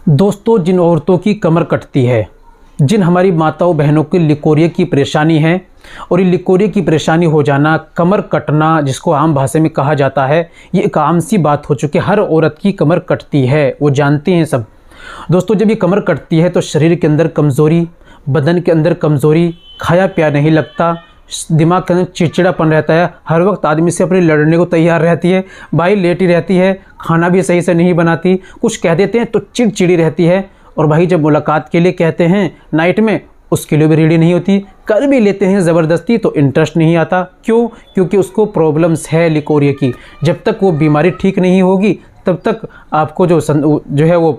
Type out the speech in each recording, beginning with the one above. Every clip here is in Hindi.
दोस्तों, जिन औरतों की कमर कटती है, जिन हमारी माताओं बहनों की लिकोरिया की परेशानी है, और ये लिकोरिया की परेशानी हो जाना, कमर कटना जिसको आम भाषा में कहा जाता है, ये एक आम सी बात हो चुकी है। हर औरत की कमर कटती है, वो जानते हैं सब। दोस्तों, जब ये कमर कटती है तो शरीर के अंदर कमज़ोरी, बदन के अंदर कमज़ोरी, खाया पिया नहीं लगता, दिमाग के अंदर चिड़चिड़ापन रहता है, हर वक्त आदमी से अपने लड़ने को तैयार रहती है, भाई लेटी रहती है, खाना भी सही से नहीं बनाती, कुछ कह देते हैं तो चिड़चिड़ी रहती है, और भाई जब मुलाकात के लिए कहते हैं नाइट में, उसके लिए भी रेडी नहीं होती, कर भी लेते हैं ज़बरदस्ती तो इंटरेस्ट नहीं आता। क्यों? क्योंकि उसको प्रॉब्लम्स है लिकोरिया की। जब तक वो बीमारी ठीक नहीं होगी तब तक आपको जो है वो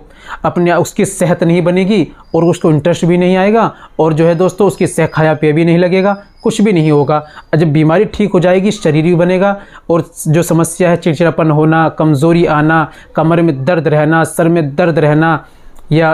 अपने उसकी सेहत नहीं बनेगी, और उसको इंटरेस्ट भी नहीं आएगा, और जो है दोस्तों उसकी खाया पिया भी नहीं लगेगा, कुछ भी नहीं होगा। जब बीमारी ठीक हो जाएगी शरीर भी बनेगा, और जो समस्या है चिड़चिड़ापन होना, कमज़ोरी आना, कमर में दर्द रहना, सर में दर्द रहना, या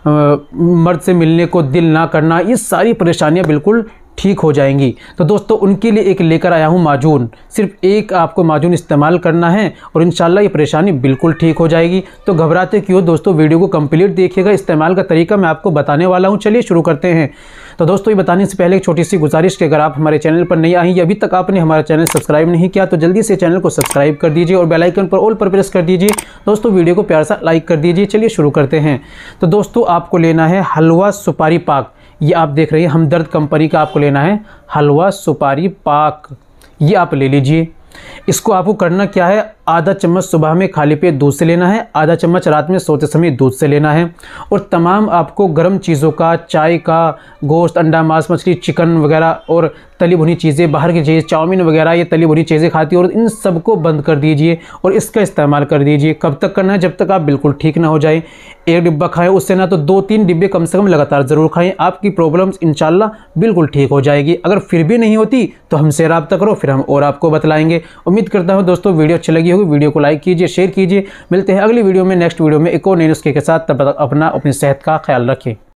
मर्द से मिलने को दिल ना करना, ये सारी परेशानियां बिल्कुल ठीक हो जाएंगी। तो दोस्तों, उनके लिए एक लेकर आया हूँ माजून। सिर्फ एक आपको माजून इस्तेमाल करना है और इंशाल्लाह ये परेशानी बिल्कुल ठीक हो जाएगी। तो घबराते क्यों दोस्तों, वीडियो को कंप्लीट देखिएगा। इस्तेमाल का तरीका मैं आपको बताने वाला हूँ। चलिए शुरू करते हैं। तो दोस्तों, ये बताने से पहले एक छोटी सी गुजारिश कि अगर आप हमारे चैनल पर नहीं आई, अभी तक आपने हमारा चैनल सब्सक्राइब नहीं किया, तो जल्दी से चैनल को सब्सक्राइब कर दीजिए और बेल आइकन पर ऑल पर प्रेस कर दीजिए। दोस्तों, वीडियो को प्यार सा लाइक कर दीजिए। चलिए शुरू करते हैं। तो दोस्तों, आपको लेना है हलवा सुपारी पाक। ये आप देख रहे हैं हमदर्द कंपनी का आपको लेना है हलवा सुपारी पाक। ये आप ले लीजिए। इसको आपको करना क्या है, आधा चम्मच सुबह में खाली पेट दूध से लेना है, आधा चम्मच रात में सोते समय दूध से लेना है, और तमाम आपको गर्म चीज़ों का, चाय का, गोश्त, अंडा, मांस, मछली, चिकन वगैरह और तली भुनी चीज़ें, बाहर की चीज़ें, चाउमीन वगैरह, ये तली भुनी चीज़ें खाती है, और इन सबको बंद कर दीजिए और इसका इस्तेमाल कर दीजिए। कब तक करना है? जब तक आप बिल्कुल ठीक ना हो जाए। एक डिब्बा खाएं, उससे ना तो 2-3 डिब्बे कम से कम लगातार ज़रूर खाएं। आपकी प्रॉब्लम्स इंशाल्लाह बिल्कुल ठीक हो जाएगी। अगर फिर भी नहीं होती तो हमसे रब्ता करो, फिर हम और आपको बतलाएंगे। उम्मीद करता हूँ दोस्तों वीडियो अच्छी लगी होगी। वीडियो को लाइक कीजिए, शेयर कीजिए। मिलते हैं अगली वीडियो में, नेक्स्ट वीडियो में एक और नए नुस्खे के साथ। तब तक अपनी सेहत का ख्याल रखें।